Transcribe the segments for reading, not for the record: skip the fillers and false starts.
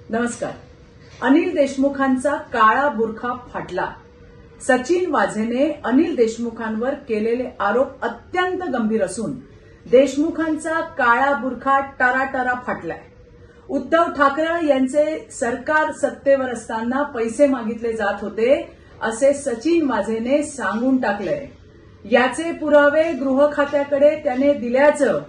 नमस्कार. अनिल देशमुखांचा काळा बुरखा फाटला. सचिन वाझेने अनिल देशमुखांवर केलेले आरोप अत्यंत गंभीर असून देशमुखांचा काळा बुरखा टराटरा फाटलाय. उद्धव ठाकरे यांचे सरकार सत्तेवर असताना पैसे मागितले जात होते असे सचिन वाझेने सांगून टाकलंय. याचे पुरावे गृह खात्याकडे त्याने दिल्याचं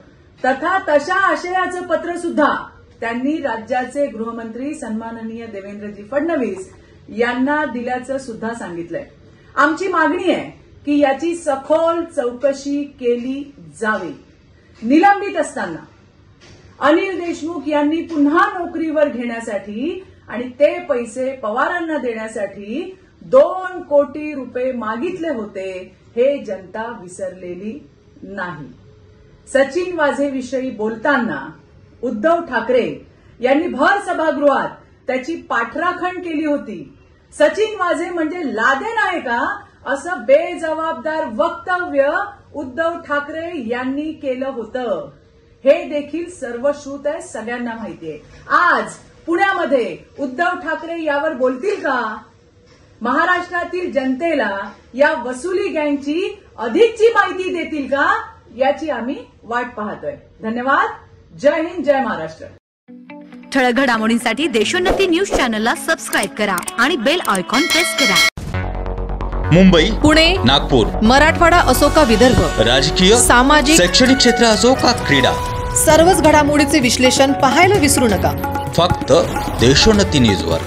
तथा तशा आशयाचं पत्र सुद्धा त्यांनी राज्याचे गृहमंत्री सन्माननीय देवेंद्रजी फडणवीस यांना दिल्याचं सुद्धा सांगितलंय. आमची मागणी आहे की याची सखोल चौकशी केली जावी. निलंबित असताना अनिल देशमुख यांनी पुन्हा नोकरीवर घेण्यासाठी आणि ते पैसे पवारांना देण्यासाठी 2 कोटी रुपये मागितले होते हे जनता विसरलेली नाही. सचिन वाझेविषयी बोलताना उद्धव ठाकरे यांनी भर सभागृहात त्याची पाठराखण केली होती. सचिन वाझे म्हणजे लादेन आहे का असं बेजबाबदार वक्तव्य उद्धव ठाकरे यांनी केलं होतं. हे देखील सर्वश्रुत आहे, सगळ्यांना माहिती आहे. आज पुण्यामध्ये उद्धव ठाकरे यावर बोलतील का? महाराष्ट्रातील जनतेला या वसुली गँगची अधिकची माहिती देतील का? याची आम्ही वाट पाहतोय. धन्यवाद. जय हिंद, जय महाराष्ट्र. ठळक घडामोडींसाठी देशोन्नती न्यूज चॅनलला सबस्क्राईब करा आणि बेल आयकॉन प्रेस करा. मुंबई, पुणे, नागपूर, मराठवाडा असो का विदर्भ, राजकीय, सामाजिक, शैक्षणिक क्षेत्र असो का क्रीडा, सर्वच घडामोडीचे विश्लेषण पाहायला विसरू नका. फक्त देशोन्नती न्यूजवर.